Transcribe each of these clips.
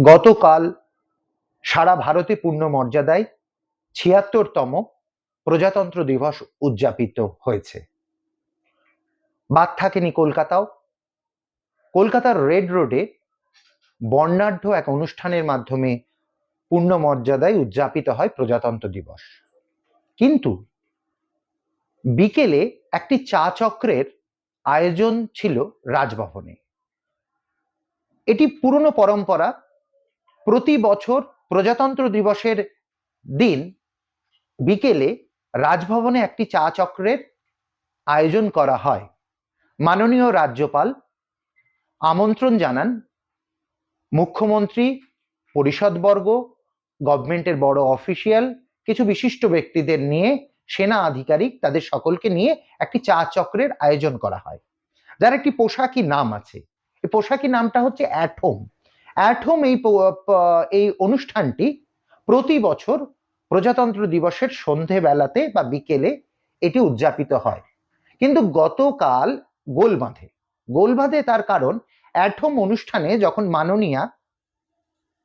গতকাল সারা ভারতে পূর্ণ মর্যাদায় ৭৬তম প্রজাতন্ত্র দিবস উদযাপিত হয়েছে। বাদ থাকেনি কলকাতাও। কলকাতার রেড রোডে বর্ণাঢ্য এক অনুষ্ঠানের মাধ্যমে পূর্ণ মর্যাদায় উদযাপিত হয় প্রজাতন্ত্র দিবস। কিন্তু বিকেলে একটি চা চক্রের আয়োজন ছিল রাজভবনে। এটি পুরনো পরম্পরা। প্রতি বছর প্রজাতন্ত্র দিবসের দিন বিকেলে রাজভবনে একটি চা চক্রের আয়োজন করা হয়। মাননীয় রাজ্যপাল আমন্ত্রণ জানান, মুখ্যমন্ত্রী, পরিষদবর্গ, গভর্নমেন্টের বড় অফিসিয়াল, কিছু বিশিষ্ট ব্যক্তিদের নিয়ে, সেনা আধিকারিক, তাদের সকলকে নিয়ে একটি চা চক্রের আয়োজন করা হয়, যার একটি পোশাকি নাম আছে। এই পোশাকি নামটা হচ্ছে অ্যাট হোম। অ্যাট হোম এই অনুষ্ঠানটি প্রতি বছর প্রজাতন্ত্র দিবসের সন্ধেবেলাতে বা বিকেলে এটি উদযাপিত হয়। কিন্তু গতকাল গোল বাঁধে। তার কারণ, অ্যাট হোম অনুষ্ঠানে যখন মাননীয়া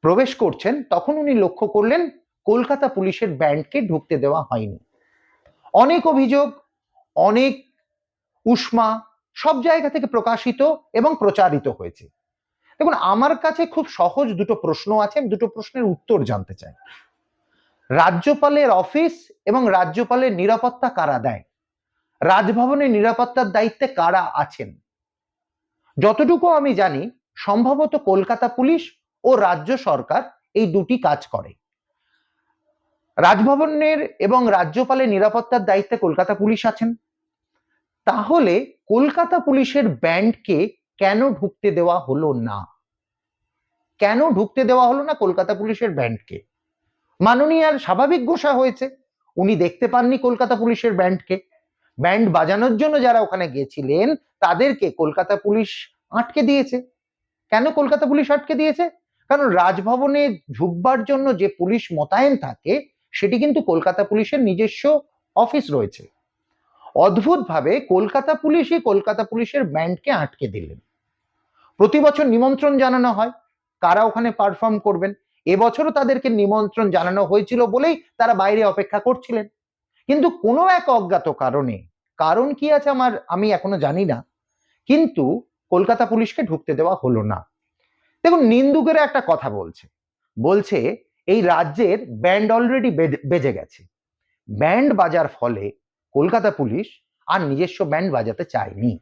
প্রবেশ করছেন তখন উনি লক্ষ্য করলেন কলকাতা পুলিশের ব্যান্ডকে ঢুকতে দেওয়া হয়নি। অনেক অভিযোগ, অনেক উষ্মা সব জায়গা থেকে প্রকাশিত এবং প্রচারিত হয়েছে। দেখুন, আমার কাছে খুব সহজ দুটো প্রশ্ন আছে, দুটো প্রশ্নের উত্তর জানতে চাই। রাজ্যপালের অফিস এবং রাজ্যপালের নিরাপত্তা কারা দেয়? রাজভবনের নিরাপত্তার দায়িত্বে কারা আছেন? যতটুকু আমি জানি, সম্ভবত কলকাতা পুলিশ ও রাজ্য সরকার এই দুটি কাজ করে। রাজভবনের এবং রাজ্যপালের নিরাপত্তার দায়িত্বে কলকাতা পুলিশ আছেন। তাহলে কলকাতা পুলিশের ব্যান্ডকে কেন ঢুকতে দেওয়া হলো না? কেন ঢুকতে দেওয়া হলো না কলকাতা পুলিশের ব্যান্ডকে? মাননীয়ার স্বাভাবিক গোসা হয়েছে, উনি দেখতে পাননি কলকাতা পুলিশের ব্যান্ডকে। ব্যান্ড বাজানোর জন্য যারা ওখানে গেছিলেন তাদেরকে কলকাতা পুলিশ আটকে দিয়েছে। কেন কলকাতা পুলিশ আটকে দিয়েছে? কারণ রাজভবনে ঢুকবার জন্য যে পুলিশ মোতায়েন থাকে সেটি কিন্তু কলকাতা পুলিশের নিজস্ব অফিস রয়েছে। অদ্ভুতভাবে কলকাতা পুলিশের ব্যান্ডকে আটকে দিলেন। প্রতি বছর নিমন্ত্রণ জানানো হয় কারা ওখানে পারফর্ম করবেন। এবছরও তাদেরকে নিমন্ত্রণ জানানো হয়েছিল বলেই তারা বাইরে অপেক্ষা করছিলেন। কিন্তু কোনো এক অজ্ঞাত কারণে, কারণ কি আছে আমি এখনো জানি না, কিন্তু কলকাতা পুলিশকে ঢুকতে দেওয়া হলো না। দেখুন, নিন্দুকেরা একটা কথা বলছে এই রাজ্যের ব্যান্ড অলরেডি বেজে গেছে। ব্যান্ড বাজার ফলে কলকাতা পুলিশ আর নিজস্ব ব্যান্ড বাজাতে চায়নি।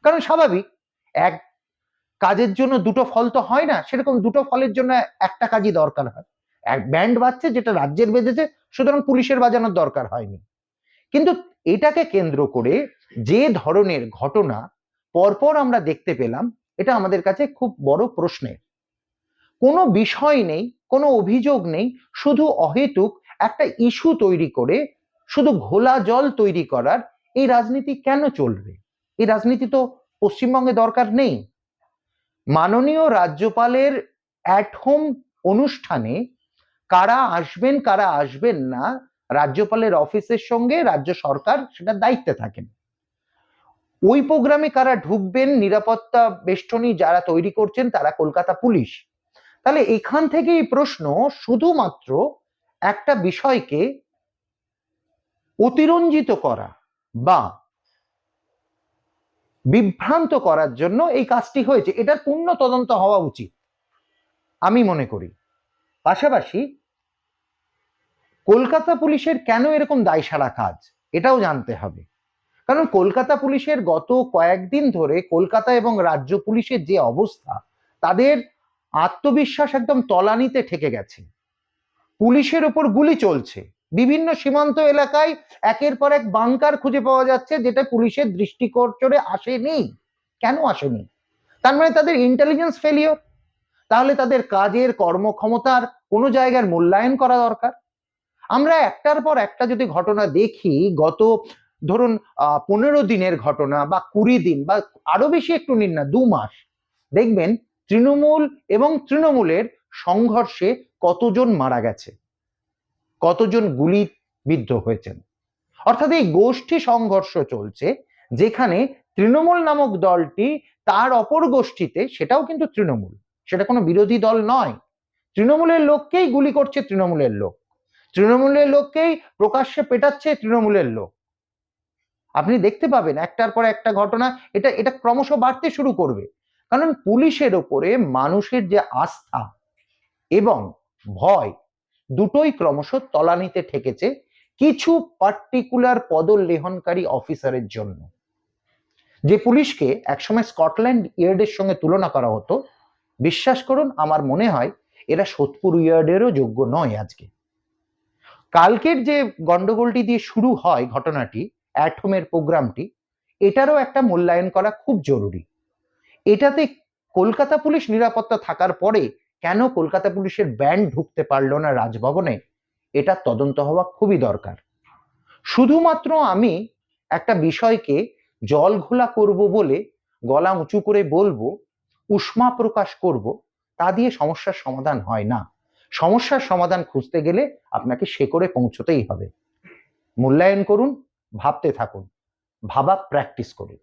কারণ স্বাভাবিক, এক কাজের জন্য দুটো ফল তো হয় না, সেরকম দুটো ফলের জন্য একটা কাজই দরকার হয়। এক ব্যান্ড বাজছে যেটা রাজ্যের বেজেছে, সুতরাং পুলিশের বাজানোর দরকার হয়নি। কিন্তু এটাকে কেন্দ্র করে যে ধরনের ঘটনা পরপর আমরা দেখতে পেলাম, এটা আমাদের কাছে খুব বড় প্রশ্নের। কোনো বিষয় নেই, কোনো অভিযোগ নেই, শুধু অহেতুক একটা ইস্যু তৈরি করে, শুধু ঘোলা জল তৈরি করার এই রাজনীতি কেন চলবে? এই রাজনীতি তো পশ্চিমবঙ্গে দরকার নেই। মাননীয় রাজ্যপালের অ্যাট হোম অনুষ্ঠানে কারা আসবেন কারা আসবেন না, রাজ্যপালের অফিসের সঙ্গে রাজ্য সরকার সেটা দায়িত্বে থাকেন। ওই প্রোগ্রামে কারা ঢুকবেন, নিরাপত্তা বেষ্টনী যারা তৈরি করছেন তারা কলকাতা পুলিশ। তাহলে এখান থেকেই প্রশ্ন, শুধুমাত্র একটা বিষয়কে অতিরঞ্জিত করা বা বিভ্রান্ত করার জন্য এই কাজটি হয়েছে। এটার পূর্ণ তদন্ত হওয়া উচিত আমি মনে করি। পাশাপাশি কলকাতা পুলিশের কেন এরকম দায়সারা কাজ এটাও জানতে হবে। কারণ কলকাতা পুলিশের গত কয়েকদিন ধরে কলকাতা এবং রাজ্য পুলিশের যে অবস্থা, তাদের আত্মবিশ্বাস একদম তলানিতে ঠেকে গেছে। পুলিশের ওপর গুলি চলছে, বিভিন্ন সীমান্ত এলাকায় একের পর এক বাংকার খুঁজে পাওয়া যাচ্ছে যেটা পুলিশের দৃষ্টিগোচরে আসেনি। কেন আসেনি? তার মানে তাদের ইন্টেলিজেন্স ফেলিওর। তাহলে তাদের কাজের কর্মক্ষমতার কোনো জায়গার মূল্যায়ন করা দরকার। আমরা একটার পর একটা যদি ঘটনা দেখি, গত ধরুন 15 দিনের ঘটনা বা 20 দিন বা আরো বেশি একটু নিন না, 2 মাস, দেখবেন তৃণমূল এবং তৃণমূলের সংঘর্ষে কতজন মারা গেছে, কতজন গুলিবিদ্ধ হয়েছেন। অর্থাৎ এই গোষ্ঠী সংঘর্ষ চলছে, যেখানে তৃণমূল নামক দলটি তার অপর গোষ্ঠীতে, সেটাও কিন্তু তৃণমূল, সেটা কোনো বিরোধী দল নয়, তৃণমূলের লোককেই গুলি করছে তৃণমূলের লোক, তৃণমূলের লোককেই প্রকাশ্যে পেটাচ্ছে তৃণমূলের লোক। আপনি দেখতে পাবেন একটার পর একটা ঘটনা, এটা এটা ক্রমশ বাড়তে শুরু করবে। কারণ পুলিশের ওপরে মানুষের যে আস্থা এবং ভয় দুটোই ক্রমশ তলানিতে ঠেকেছে কিছু পার্টিকুলার পদলেহনকারী অফিসারের জন্য। যে পুলিশকে একসময় স্কটল্যান্ড ইয়ার্ডের সঙ্গে তুলনা করা হতো, বিশ্বাস করুন আমার মনে হয় এরা সোদপুর ইয়ার্ডেরও যোগ্য নয় আজকে। কালকের যে গন্ডগোলটি দিয়ে শুরু হয় ঘটনাটি, অ্যাটমের প্রোগ্রামটি, এটারও একটা মূল্যায়ন করা খুব জরুরি। এটাতে কলকাতা পুলিশ নিরাপত্তা থাকার পরে কেন কলকাতা পুলিশের ব্যান্ড ঢুকতে পারলো না রাজভবনে, এটা তদন্ত হওয়া খুবই দরকার। শুধুমাত্র আমি একটা বিষয়কে জল ঘোলা করব বলে গলা উঁচু করে বলবো, উষ্মা প্রকাশ করব, তা দিয়ে সমস্যার সমাধান হয় না। সমস্যার সমাধান খুঁজতে গেলে আপনাকে শেকড়ে পৌঁছতেই হবে। মূল্যায়ন করুন, ভাবতে থাকুন, ভাবা প্র্যাকটিস করুন।